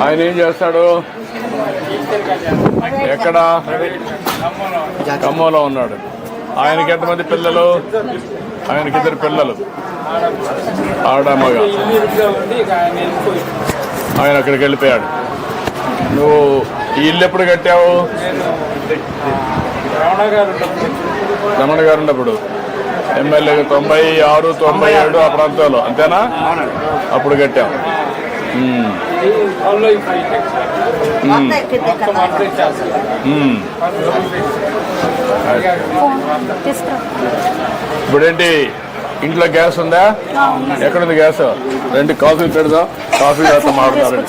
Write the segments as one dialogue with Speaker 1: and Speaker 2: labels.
Speaker 1: ఆయన ఏం చేస్తాడు? ఎక్కడ? ఖమ్మంలో ఉన్నాడు. ఆయనకి ఎంతమంది పిల్లలు? ఆయనకి 2 పిల్లలు, ఆడమ్మగా. ఆయన అక్కడికి వెళ్ళిపోయాడు. నువ్వు ఈ ఇల్లు ఎప్పుడు కట్టావు? రమణ గారు ఉన్నప్పుడు ఎమ్మెల్యే 96, 97 ఆ ప్రాంతంలో, అంతేనా? అప్పుడు కట్టాం. ఇప్పుడేంటి, ఇంట్లో గ్యాస్ ఉందా? ఎక్కడుంది గ్యాస్? 2 కాఫీ పెడదాం, కాఫీ తాగుతా మాట్లాడాలి.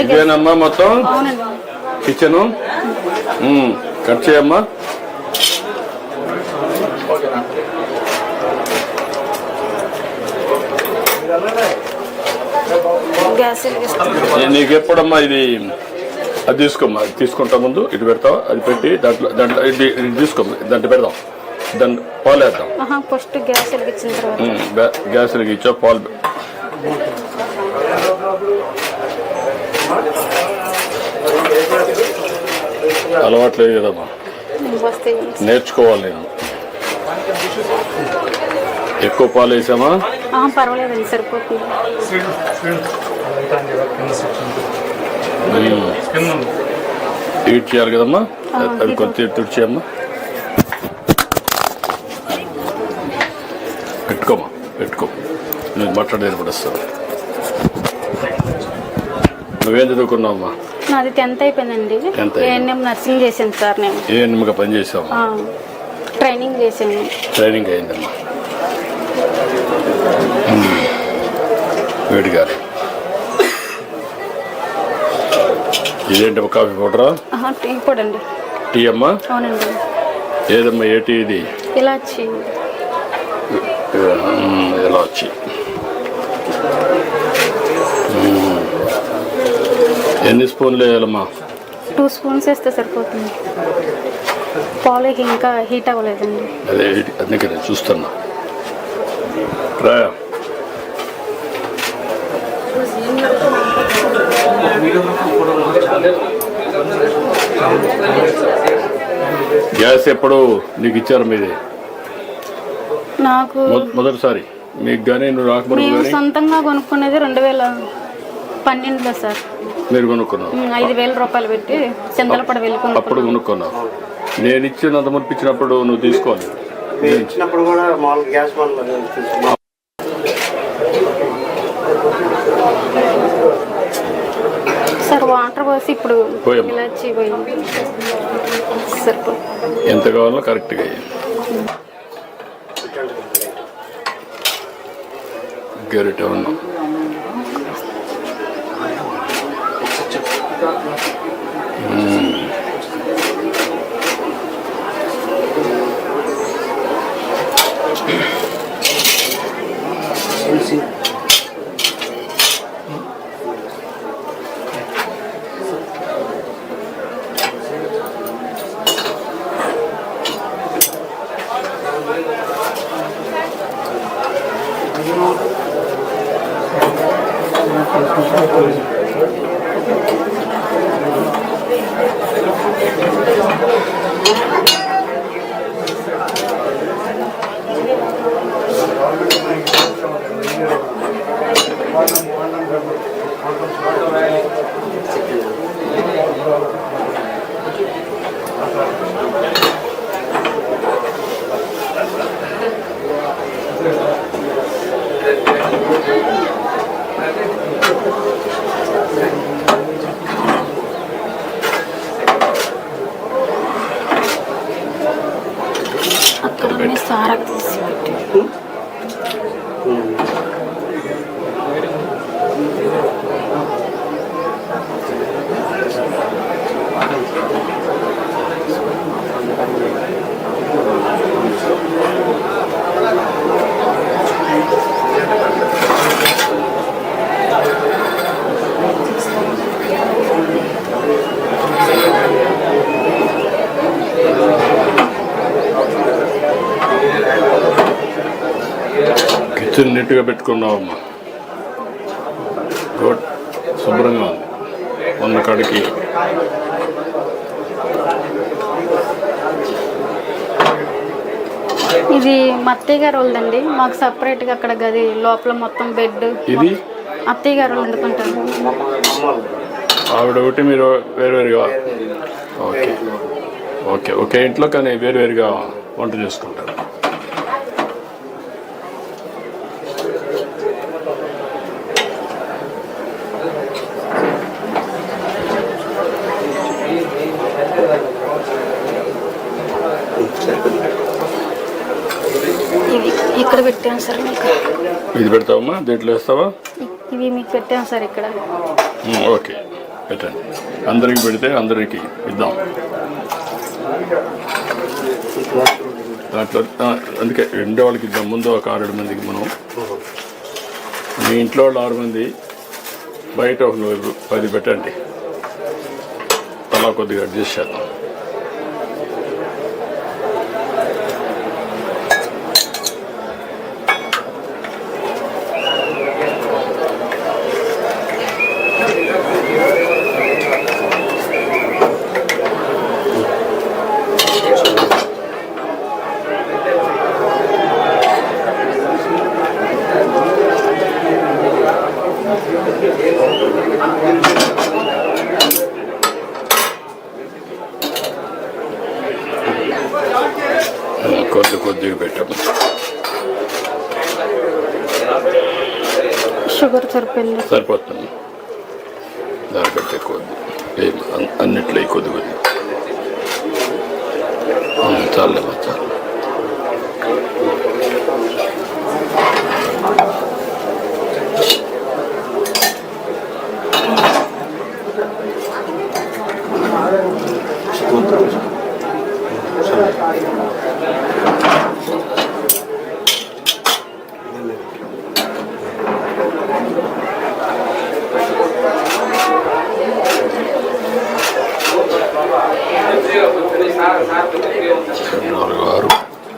Speaker 1: ఇదేనమ్మా మొత్తం కిచెను. కట్ చేయమ్మా. నీకు ఎప్పుడమ్మా ఇది? అది తీసుకోమ్మా, అది తీసుకుంటా. ముందు ఇటు పెడతావు, అది పెట్టి దాంట్లో ఇది తీసుకోమ్మా, దాంట్లో పెడదాం. దాన్ని పాలు వేద్దాం. గ్యాస్ వెలిగించా, పాలు అలవాట్లేదు కదమ్మా, నేర్చుకోవాలి. నేను ఎక్కువ పాలు వేసామా?
Speaker 2: పర్వాలేదండి, సరిపోతుంది.
Speaker 1: హీట్ చేయాలి కదమ్మా, అది కొద్దిగా తుడిచేయమ్మా. పెట్టుకోమా, పెట్టుకో. నేను మాట్లాడేది కూడా వస్తాను. నువ్వేం చదువుకున్నావమ్మా?
Speaker 2: నాది 10th అయిపోయిందండి. ఏఎన్ఎం నర్సింగ్ చేశాను సార్. నేను
Speaker 1: ఏఎన్ఎంగా పనిచేసాము,
Speaker 2: ట్రైనింగ్ చేశాను.
Speaker 1: ట్రైనింగ్ అయిందమ్మా. వేడి గారు, ఇదేంటమ్మా? కాఫీ పౌడరా?
Speaker 2: టీ పొడి అండి.
Speaker 1: టీ అమ్మా?
Speaker 2: అవునండి.
Speaker 1: ఏదమ్మా, ఏ టీ ఇది?
Speaker 2: ఇలాచి.
Speaker 1: ఇలాచి. ఎన్ని స్పూన్లు వేయాలమ్మా?
Speaker 2: 2 స్పూన్స్ వేస్తే సరిపోతుంది. పాలకి ఇంకా హీట్ అవ్వలేదండి.
Speaker 1: అదే అందుకే నేను చూస్తున్నా. రా. గ్యాస్ ఎప్పుడు నీకు ఇచ్చారు? మీది
Speaker 2: నాకు
Speaker 1: మొదటిసారి మీకు కానీ నువ్వు రాకపోతే
Speaker 2: సొంతంగా కొనుక్కునేది 2012లో సార్.
Speaker 1: మీరు కొనుక్కున్నావు?
Speaker 2: 5,000 రూపాయలు పెట్టి చందలపడ వెళ్ళుకున్నాను.
Speaker 1: అప్పుడు కొనుక్కున్నావు. నేను ఇచ్చినంత మునిపించినప్పుడు నువ్వు తీసుకోవాలి.
Speaker 3: ఇచ్చినప్పుడు కూడా మామూలు గ్యాస్
Speaker 2: సార్ వాటర్ పోసి ఇప్పుడు ఇలాచి పోయింది. సరిపో
Speaker 1: ఎంత కావాలో కరెక్ట్గా గరిట ఉన్నా. కిచెన్ నీట్గా పెట్టుకున్నావమ్మా. గుడ్, శుభ్రంగా ఉంది. ఉన్న కాడికి
Speaker 2: ఇది మా అత్తయ్య గారు వాళ్ళదండి. మాకు సపరేట్గా అక్కడ గది లోపల మొత్తం బెడ్.
Speaker 1: ఇది
Speaker 2: అత్తయ్య గారు వాళ్ళు ఎందుకుంటారు.
Speaker 1: ఆవిడ ఒకటి, మీరు వేరువేరుగా. ఓకే ఓకే, ఒకే ఇంట్లో కానీ వేరువేరుగా వంట చేసుకుంటారు.
Speaker 2: ఇవి ఇక్కడ పెట్టాను సార్ మీకు.
Speaker 1: ఇది పెడతావమ్మా, దీంట్లో వేస్తావా?
Speaker 2: ఇవి మీకు పెట్టాను సార్ ఇక్కడ.
Speaker 1: ఓకే, పెట్టండి. అందరికి పెడితే అందరికి ఇద్దాం. దాంట్లో అందుకే రెండో వాళ్ళకి ఇద్దాం. ముందు ఒక 6 మందికి మనం, మీ ఇంట్లో వాళ్ళు 6 మంది, బయట ఒక 10 పెట్టండి. అలా కొద్దిగా అడ్జస్ట్ చేద్దాం. కొద్దిగా పెట్టాము.
Speaker 2: షుగర్ సరిపోయింది,
Speaker 1: సరిపోతుంది. దానికంటే కొద్ది అన్నిట్లో కొద్ది కొద్ది చాలేమా, చాలు.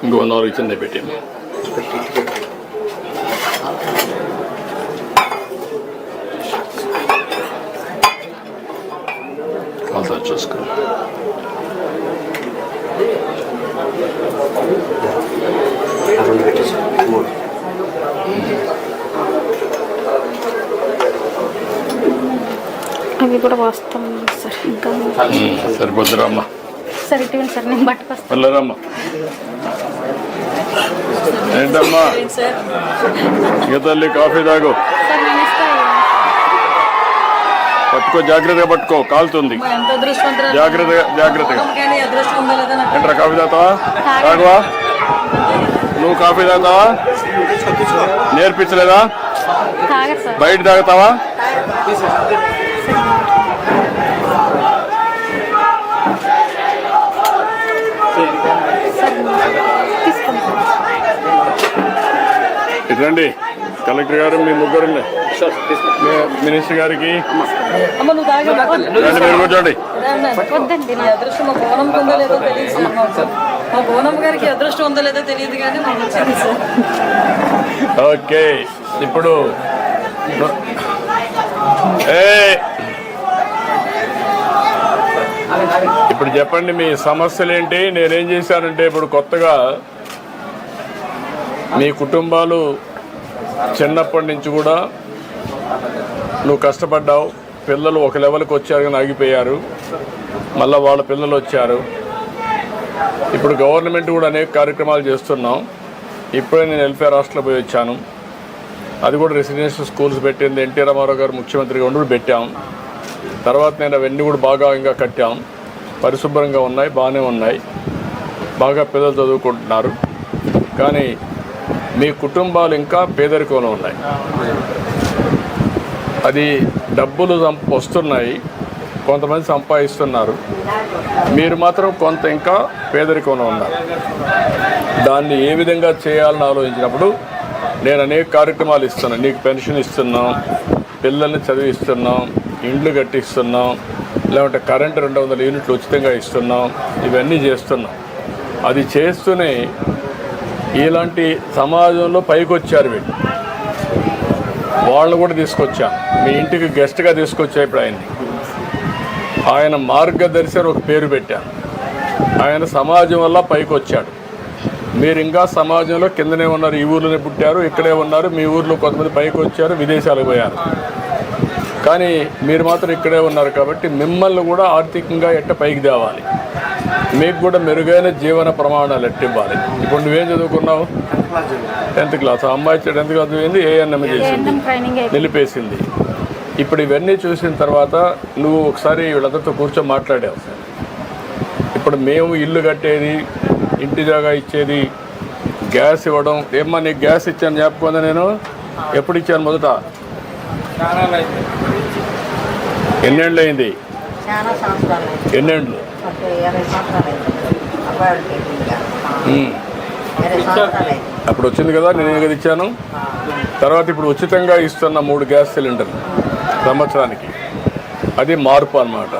Speaker 1: ఇంకో 4 చిన్న పెట్టాము. కాల్తా చూసుకో.
Speaker 2: అవి కూడా వస్తాం సార్. ఇంకా
Speaker 1: సరిపోద్దురా అమ్మా.
Speaker 2: సరే ఇటువంటి సార్, నేను పట్టుకొస్తాను.
Speaker 1: వెళ్ళరమ్మా. ఏంటమ్మా ఇక తల్లి, కాఫీ తాగు.
Speaker 2: సార్ నేను ఇస్తాను.
Speaker 1: పట్టుకో, జాగ్రత్తగా పట్టుకో, కాలుతుంది. జాగ్రత్తగా జాగ్రత్తగా. ఏంట్రా, కాఫీ తాగుతావా? తాగువా? నువ్వు కాఫీ తాగుతావా? నేర్పించలేదా? బయట తాగుతావా? ఇట్లండి కలెక్టర్ గారు, మీ ముగ్గురు మినిస్టర్ గారికి మీరు కూర్చోండి. ఓకే, ఇప్పుడు చెప్పండి మీ సమస్యలు ఏంటి. నేనేం చేశానంటే, ఇప్పుడు కొత్తగా మీ కుటుంబాలు చిన్నప్పటి నుంచి కూడా నువ్వు కష్టపడ్డావు, పిల్లలు ఒక లెవెల్కి వచ్చారు కానీ ఆగిపోయారు, మళ్ళీ వాళ్ళ పిల్లలు వచ్చారు. ఇప్పుడు గవర్నమెంట్ కూడా అనేక కార్యక్రమాలు చేస్తున్నాం. ఇప్పుడే నేను వెల్ఫేర్ హాస్టల్లో పోయి వచ్చాను. అది కూడా రెసిడెన్షియల్ స్కూల్స్ పెట్టింది ఎన్టీ రామారావు గారు ముఖ్యమంత్రిగా ఉండి పెట్టాం. తర్వాత నేను అవన్నీ కూడా బాగా ఇంకా కట్టాం. పరిశుభ్రంగా ఉన్నాయి, బాగానే ఉన్నాయి, బాగా పిల్లలు చదువుకుంటున్నారు. కానీ మీ కుటుంబాలు ఇంకా పేదరికంలో ఉన్నాయి. అది డబ్బులు వస్తున్నాయి, కొంతమంది సంపాదిస్తున్నారు, మీరు మాత్రం కొంత ఇంకా పేదరికంలో ఉన్నారు. దాన్ని ఏ విధంగా చేయాలని ఆలోచించినప్పుడు నేను అనేక కార్యక్రమాలు ఇస్తున్నాను. నీకు పెన్షన్ ఇస్తున్నాం, పిల్లల్ని చదివిస్తున్నాం, ఇండ్లు కట్టిస్తున్నాం, లేకుంటే కరెంటు 200 యూనిట్లు ఉచితంగా ఇస్తున్నాం. ఇవన్నీ చేస్తున్నాం. అది చేస్తూనే ఇలాంటి సమాజంలో పైకి వచ్చారు వీళ్ళు. వాళ్ళని కూడా తీసుకొచ్చా, మీ ఇంటికి గెస్ట్గా తీసుకొచ్చా. ఇప్పుడు ఆయన మార్గదర్శి అని ఒక పేరు పెట్టాను. ఆయన సమాజం వల్ల పైకి వచ్చాడు. మీరు ఇంకా సమాజంలో కిందనే ఉన్నారు. ఈ ఊర్లోనే పుట్టారు, ఇక్కడే ఉన్నారు. మీ ఊర్లో కొంతమంది పైకి వచ్చారు, విదేశాలకు పోయారు. కానీ మీరు మాత్రం ఇక్కడే ఉన్నారు. కాబట్టి మిమ్మల్ని కూడా ఆర్థికంగా ఎట్ట పైకి తేవాలి, మీకు కూడా మెరుగైన జీవన ప్రమాణాలు ఎట్టివ్వాలి. ఇప్పుడు నువ్వేం చదువుకున్నావు? 10th class. ఆ అమ్మాయి 10th క్లాస్ చదివింది, ఏఎన్ఎం చేసింది, నిలిపేసింది. ఇప్పుడు ఇవన్నీ చూసిన తర్వాత నువ్వు ఒకసారి వీళ్ళందరితో కూర్చొని మాట్లాడావు. ఇప్పుడు మేము ఇల్లు కట్టేది, ఇంటి జాగా ఇచ్చేది, గ్యాస్ ఇవ్వడం. ఏమ్మా నీకు గ్యాస్ ఇచ్చాను జ్ఞాపకం నేను? ఎప్పుడు ఇచ్చాను? మొదట ఎన్నేళ్ళు అయింది? ఎన్నేళ్ళు? అప్పుడు వచ్చింది కదా, నేను కదా ఇచ్చాను. తర్వాత ఇప్పుడు ఉచితంగా ఇస్తున్న 3 గ్యాస్ సిలిండర్లు సంవత్సరానికి. అది మార్పు అన్నమాట.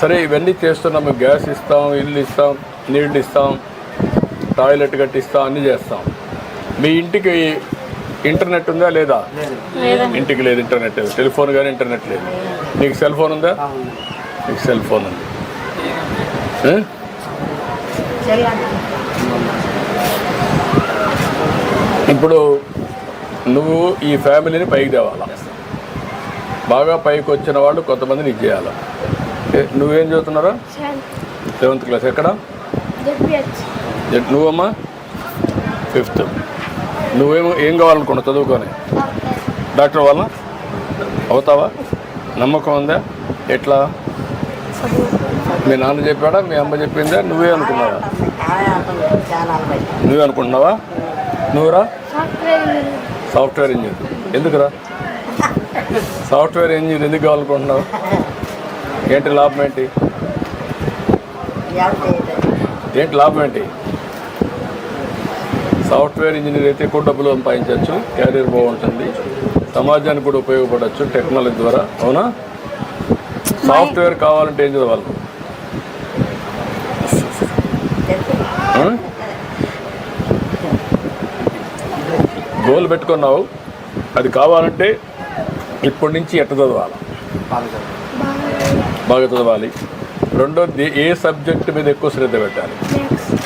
Speaker 1: సరే, ఇవన్నీ చేస్తున్నాము. గ్యాస్ ఇస్తాం, ఇల్లు ఇస్తాం, నీళ్ళు ఇస్తాం, టాయిలెట్ కట్టిస్తాం, అన్నీ చేస్తాం. మీ ఇంటికి ఇంటర్నెట్ ఉందా లేదా? ఇంటికి లేదు ఇంటర్నెట్. టెలిఫోన్ కానీ ఇంటర్నెట్ లేదు. నీకు సెల్ ఫోన్ ఉందా? నీకు సెల్ ఫోన్ ఉంది. ఇప్పుడు నువ్వు ఈ ఫ్యామిలీని పైకి తేవాలా. బాగా పైకి వచ్చిన వాళ్ళు కొంతమందిని ఇది చేయాలి. నువ్వేం చదువుతున్నారా? 7th class. ఎక్కడ? నువ్వమ్మా 5th. ఏం కావాలనుకున్నావు చదువుకొని? డాక్టర్ వాళ్ళ అవుతావా? నమ్మకం ఉందా? ఎట్లా? మీ నాన్న చెప్పాడా, మీ అమ్మ చెప్పిందా, నువ్వే అనుకున్నావా? నువ్వే అనుకుంటున్నావా? నువ్వురా? Software engineer. ఎందుకురా సాఫ్ట్వేర్ ఇంజనీర్ ఎందుకు కావాలనుకుంటున్నావు? ఏంటి లాభం ఏంటి? లాభం ఏంటి? సాఫ్ట్వేర్ ఇంజనీర్ అయితే ఎక్కువ డబ్బులు సంపాదించవచ్చు, క్యారియర్ బాగుంటుంది, సమాజానికి కూడా ఉపయోగపడవచ్చు టెక్నాలజీ ద్వారా. అవునా? సాఫ్ట్వేర్ కావాలంటే ఏం చదవాలి? గోల్ పెట్టుకున్నావు, అది కావాలంటే ఇప్పటి నుంచి ఎట్ట చదవాలి? బాగా చదవాలి. రెండోది, ఏ సబ్జెక్ట్ మీద ఎక్కువ శ్రద్ధ పెట్టాలి?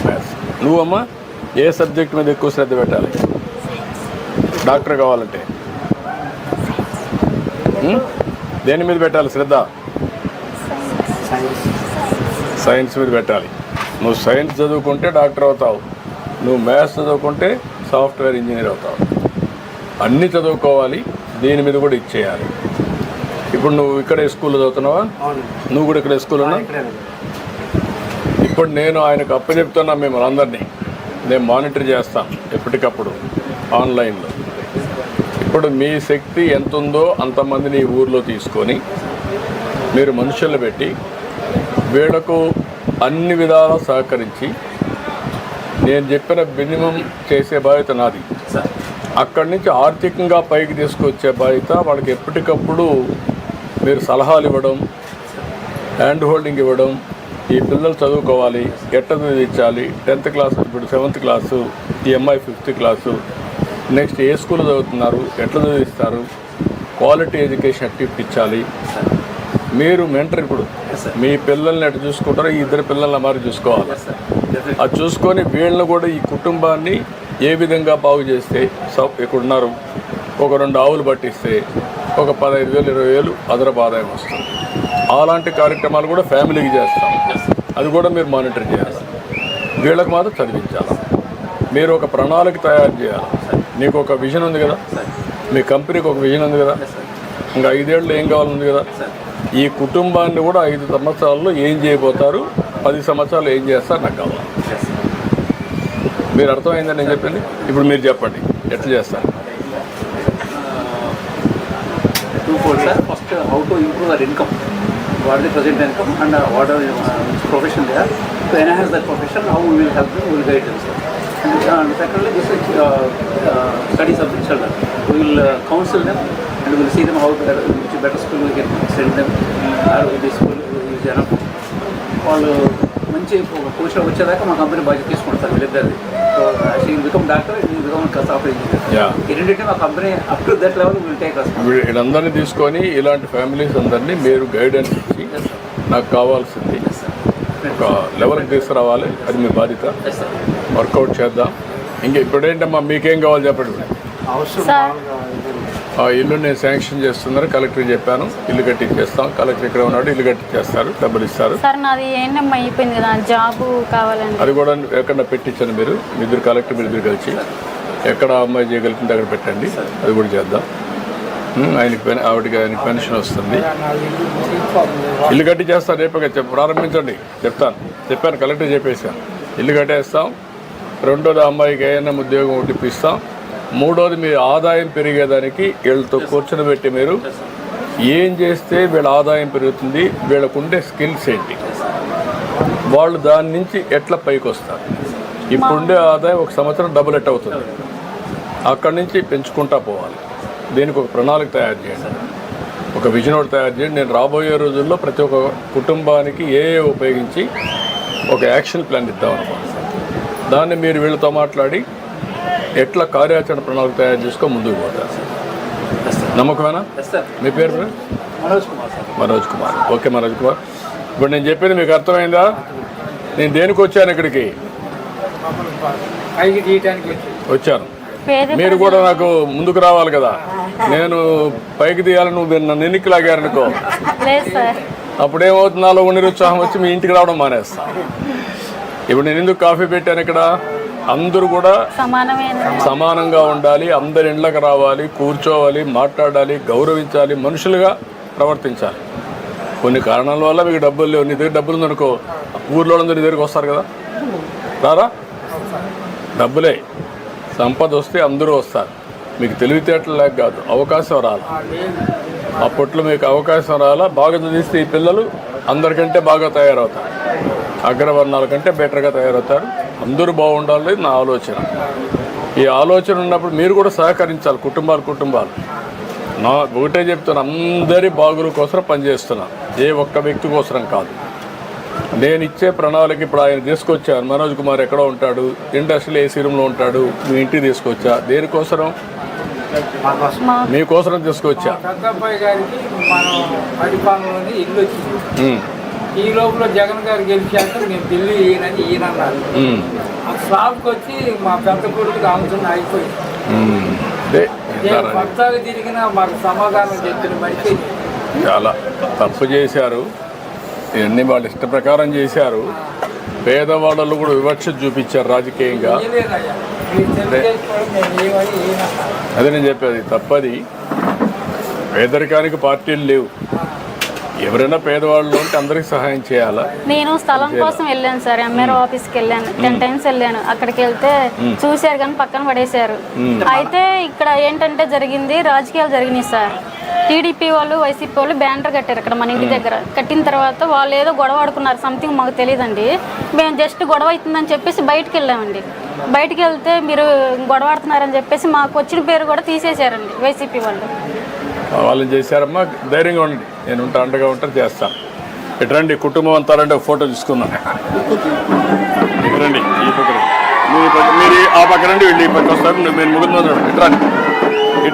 Speaker 1: మ్యాథ్స్. నువ్వమ్మా ఏ సబ్జెక్ట్ మీద ఎక్కువ శ్రద్ధ పెట్టాలి? డాక్టర్ కావాలంటే దేని మీద పెట్టాలి శ్రద్ధ? సైన్స్ మీద పెట్టాలి. నువ్వు సైన్స్ చదువుకుంటే డాక్టర్ అవుతావు, నువ్వు మ్యాథ్స్ చదువుకుంటే సాఫ్ట్వేర్ ఇంజనీర్ అవుతావు. అన్నీ చదువుకోవాలి, దీని మీద కూడా ఇచ్చేయాలి. ఇప్పుడు నువ్వు ఇక్కడే స్కూల్లో చదువుతున్నావా? నువ్వు కూడా ఇక్కడే స్కూల్ ఉన్నా? ఇప్పుడు నేను ఆయనకు అప్పచెప్తున్నా, మిమ్మల్ని అందరినీ నేను మానిటర్ చేస్తాను ఎప్పటికప్పుడు ఆన్లైన్లో. ఇప్పుడు మీ శక్తి ఎంత ఉందో అంతమందిని ఈ ఊర్లో తీసుకొని మీరు మనుషులను పెట్టి వీళ్ళకు అన్ని విధాలా సహకరించి నేను చెప్పిన మినిమం చేసే బాధ్యత నాది. అక్కడి నుంచి ఆర్థికంగా పైకి తీసుకొచ్చే బాధ్యత వాళ్ళకి. ఎప్పటికప్పుడు మీరు సలహాలు ఇవ్వడం, హ్యాండ్ హోల్డింగ్ ఇవ్వడం. ఈ పిల్లలు చదువుకోవాలి, ఎట్ట చదివించాలి. 10th క్లాసు, ఇప్పుడు 7th క్లాసు, ఈ అమ్మాయి 5th క్లాసు. నెక్స్ట్ ఏ స్కూల్లో చదువుతున్నారు, ఎట్లా చదివిస్తారు, క్వాలిటీ ఎడ్యుకేషన్ ఎట్లా ఇప్పించాలి. మీరు మెంటర్. ఇప్పుడు మీ పిల్లల్ని ఎట్లా చూసుకుంటారో ఈ 2 పిల్లల్ని మరి చూసుకోవాలి. అది చూసుకొని వీళ్ళని కూడా ఈ కుటుంబాన్ని ఏ విధంగా బాగు చేస్తే, ఇక్కడున్నారు ఒక 2 ఆవులు పట్టిస్తే ఒక 15,000 20,000 అదనపు ఆదాయం వస్తుంది. అలాంటి కార్యక్రమాలు కూడా ఫ్యామిలీకి చేస్తాం. అది కూడా మీరు మానిటర్ చేయాలి. వీళ్ళకి మాత్రం చదివించాలి. మీరు ఒక ప్రణాళిక తయారు చేయాలి. మీకు ఒక విజన్ ఉంది కదా, మీ కంపెనీకి ఒక విజన్ ఉంది కదా, ఇంకా 5 ఏళ్ళు ఏం కావాలని కదా. ఈ కుటుంబాన్ని కూడా 5 సంవత్సరాల్లో ఏం చేయబోతారు, 10 సంవత్సరాలు ఏం చేస్తారు నాకు కావాలి. మీరు అర్థమైందని నేను చెప్పింది. ఇప్పుడు మీరు చెప్పండి ఎట్లా చేస్తారు.
Speaker 4: First, how to improve our income, what is the present income and what are which profession they are, to enhance that profession, how we will help them, we will guide them. And secondly, this is studies of the children. We will counsel them and we will see them how which better school we can send them, or this school is enough. వాళ్ళు మంచి position వచ్చేదాకా మా company బాధ్యత తీసుకుంటారు వీళ్ళిద్దరిది. she will become doctor, he will become a software engineer.
Speaker 1: Yeah.
Speaker 4: Immediately మా company up to that level will take us.
Speaker 1: వీళ్ళందరినీ తీసుకొని ఇలాంటి ఫ్యామిలీస్ అందరినీ మీరు గైడెన్స్ ఇచ్చి నాకు కావాల్సింది ఒక లెవెల్కి తీసుకురావాలి, అది మీ బాధ్యత. వర్కౌట్ చేద్దాం. ఇంకా ఇప్పుడేంటమ్మా మీకేం కావాలి చెప్పండి.
Speaker 3: అవసరం
Speaker 2: సార్.
Speaker 1: ఆ ఇల్లు నేను శాంక్షన్ చేస్తున్నారు, కలెక్టర్ చెప్పాను, ఇల్లు కట్టించేస్తాం. కలెక్టర్ ఇక్కడ ఉన్నాడు, ఇల్లు కట్టించేస్తారు, డబ్బులు ఇస్తారు.
Speaker 2: సార్ నాది ఏంటమ్మా అయిపోయింది కదా, జాబు కావాలండి.
Speaker 1: అది కూడా ఎక్కడ పెట్టించాను మీరు ఇద్దరు కలెక్టర్ మీరు ఇద్దరు కలిసి ఎక్కడ అమ్మాయి చేయగలుగుతుంటే అక్కడ పెట్టండి, అది కూడా చేద్దాం. ఆయనకి పెన్షన్ వస్తుంది. ఇల్లు కట్టి చేస్తాను, రేపే ప్రారంభించండి చెప్పాను కలెక్టర్ చెప్పేసాను. ఇల్లు కట్టేస్తాం. రెండోది అమ్మాయికి ఏదైనా ఉద్యోగం ఇప్పిస్తాం. మూడోది మీ ఆదాయం పెరిగేదానికి వీళ్ళతో కూర్చొని పెట్టి మీరు ఏం చేస్తే వీళ్ళ ఆదాయం పెరుగుతుంది, వీళ్ళకు ఉండే స్కిల్స్ ఏంటి, వాళ్ళు దాని నుంచి ఎట్లా పైకి వస్తారు, ఇప్పుడుండే ఆదాయం ఒక సంవత్సరం డబుల్ ఎట్ అవుతుంది, అక్కడి నుంచి పెంచుకుంటా పోవాలి. దీనికి ఒక ప్రణాళిక తయారు చేయండి, ఒక విజన్ ఒకటి తయారు చేయండి. నేను రాబోయే రోజుల్లో ప్రతి ఒక్క కుటుంబానికి ఏ ఉపయోగించి ఒక యాక్షన్ ప్లాన్ ఇద్దాం అనుకోండి. దాన్ని మీరు వీళ్ళతో మాట్లాడి ఎట్లా కార్యాచరణ ప్రణాళిక తయారు చేసుకో ముందుకు పోతారు. నమ్మకమేనా? మీ పేరు?
Speaker 4: మనోజ్ కుమార్ సార్.
Speaker 1: మనోజ్ కుమార్. ఓకే మనోజ్ కుమార్, ఇప్పుడు నేను చెప్పింది మీకు అర్థమైందా? నేను దేనికి వచ్చాను ఇక్కడికి? వచ్చాను. మీరు కూడా నాకు ముందుకు రావాలి కదా. నేను పైకి తీయాలని నువ్వు నన్ను ఎన్నికి లాగారనుకో,
Speaker 2: లేదు సార్.
Speaker 1: అప్పుడేమవుతుంది, నాలో నిరుత్సాహం వచ్చి మీ ఇంటికి రావడం మానేస్తా. ఇప్పుడు నేను ఎందుకు కాఫీ పెట్టాను ఇక్కడ? అందరూ కూడా సమానంగా ఉండాలి, అందరి ఇండ్లకు రావాలి, కూర్చోవాలి, మాట్లాడాలి, గౌరవించాలి, మనుషులుగా ప్రవర్తించాలి. కొన్ని కారణాల వల్ల మీకు డబ్బులు లేవు, నీ దగ్గర డబ్బులు ఉందనుకో ఊర్లో అందరూ నీ దగ్గరికి వస్తారు కదా, రారా? డబ్బులే సంపద వస్తే అందరూ వస్తారు. మీకు తెలివితేటలు లేక కాదు, అవకాశం రాలా. అప్పట్లో మీకు అవకాశం రాలా. బాగా చదివిస్తే ఈ పిల్లలు అందరికంటే బాగా తయారవుతారు, అగ్రవర్ణాల కంటే బెటర్గా తయారవుతారు. అందరూ బాగుండాలి నా ఆలోచన. ఈ ఆలోచన ఉన్నప్పుడు మీరు కూడా సహకరించాలి, కుటుంబాలు. నా ఒకటే చెప్తున్నా, అందరి బాగుల కోసం పనిచేస్తున్నాను, ఏ ఒక్క వ్యక్తి కోసం కాదు. నేను ఇచ్చే ప్రణాళిక ఇప్పుడు ఆయన తీసుకొచ్చాను. మనోజ్ కుమార్ ఎక్కడో ఉంటాడు, ఇండస్ట్రియల్ ఏసీ రూమ్లో ఉంటాడు, మీ ఇంటికి తీసుకొచ్చా. దేనికోసం? మీకోసం తీసుకొచ్చా.
Speaker 5: పెద్దబ్బాయి గారికి మనం పరిపాలనలోని ఇల్లు వచ్చింది. ఈ లోపల జగన్ గారు గెలిచాక నేను ఢిల్లీ ఈయన అన్నారు. ఆ షాప్కి వచ్చి మా పెద్ద కొడుకు అమ్ముతున్న అయిపోయింది. నేను కొత్తగా తిరిగినా మాకు సమాధానం చెప్పిన బట్టి
Speaker 1: చాలా తప్పు చేశారు. ఇవన్నీ వాళ్ళ ఇష్ట ప్రకారం చేశారు. పేదవాళ్ళు కూడా వివక్ష చూపించారు రాజకీయంగా. అదే నేను చెప్పేది, తప్పది. పేదరికానికి పార్టీలు లేవు. ఎవరైనా పేదవాళ్ళు ఉంటే అందరికి సహాయం చేయాలా.
Speaker 2: నేను స్థలం కోసం వెళ్ళాను సార్, ఎంఆర్ఓ ఆఫీస్కి వెళ్ళాను, 10 times వెళ్ళాను. అక్కడికి వెళ్తే చూశారు కానీ పక్కన పడేశారు. అయితే ఇక్కడ ఏంటంటే జరిగింది, రాజకీయాలు జరిగినాయి సార్. టీడీపీ వాళ్ళు, వైసీపీ వాళ్ళు బ్యానర్ కట్టారు ఇక్కడ మన ఇంటి దగ్గర. కట్టిన తర్వాత వాళ్ళు ఏదో గొడవ ఆడుకున్నారు, సంథింగ్ మాకు తెలియదండి. మేము జస్ట్ గొడవ అవుతుందని చెప్పేసి బయటకు వెళ్ళామండి. బయటికి వెళ్తే మీరు గొడవ ఆడుతున్నారని చెప్పేసి మాకు వచ్చిన పేరు కూడా తీసేశారండి వైసీపీ వాళ్ళు.
Speaker 1: వాళ్ళని చేశారమ్మా, ధైర్యంగా ఉండండి, నేను ఉంటా, అండగా ఉంటాను, చేస్తాను. ఇటు రండి, కుటుంబం అంతా రండి, ఒక ఫోటో తీసుకుందాం. ఇటు రండి, ఈ పక్క మీరు ఆ పక్క రండి, వీళ్ళు ఈ పక్క వస్తారు. మీరు ముగ్గురు ఇటు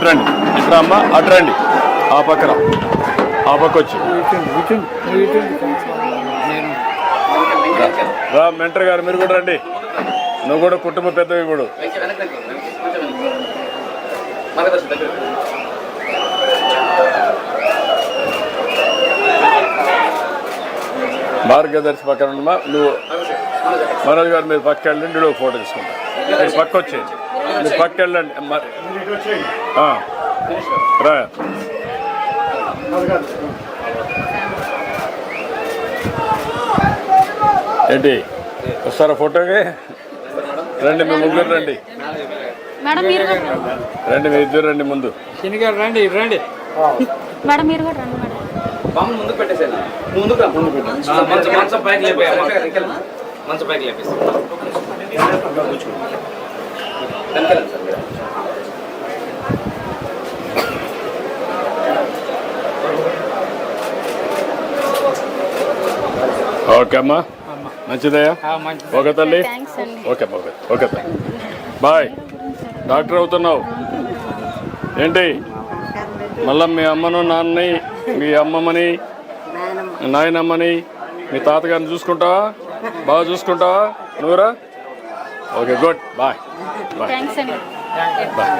Speaker 1: రండి, ఇట్రా అమ్మ, అటు రండి, ఆ పక్కన ఆ పక్క వచ్చి రా. మెంటర్ గారు మీరు కూడా రండి, నువ్వు కూడా కుటుంబ పెద్దవి ఇప్పుడు. మార్గదర్శి పక్కన ఉండమా. నువ్వు మనోజ్ గారు మీరు పక్క వెళ్ళండి, ఒక ఫోటో తీసుకుంటా. మీరు పక్క వచ్చేయండి, మీరు పక్క వెళ్ళండి. రా ఏంటి వస్తారా ఫోటోకి? రండి, మీ ముగ్గురు రండి, రండి, మీ ఇద్దరు రండి ముందు.
Speaker 5: రండి రండి
Speaker 2: మేడం మీరు కూడా రండి మేడం.
Speaker 4: ముందుకు పెట్టేసాను, ముందుకు మంచం పైకి లేపేయాలి, మంచం పైకి లేపేసి
Speaker 1: ఓకే అమ్మా, మంచిదయ్యా. ఓకే తల్లి,
Speaker 2: థ్యాంక్స్ అండి.
Speaker 1: ఓకే ఓకే ఓకే తల్లి. బాయ్. డాక్టర్ అవుతున్నావు ఏంటి? మళ్ళీ మీ అమ్మను నాన్నని, మీ అమ్మమ్మని, నాయనమ్మని, మీ తాతగారిని చూసుకుంటావా? బాగా చూసుకుంటావా నువ్వురా? Okay, good. బాయ్.
Speaker 2: థ్యాంక్స్ అండి.
Speaker 1: బాయ్.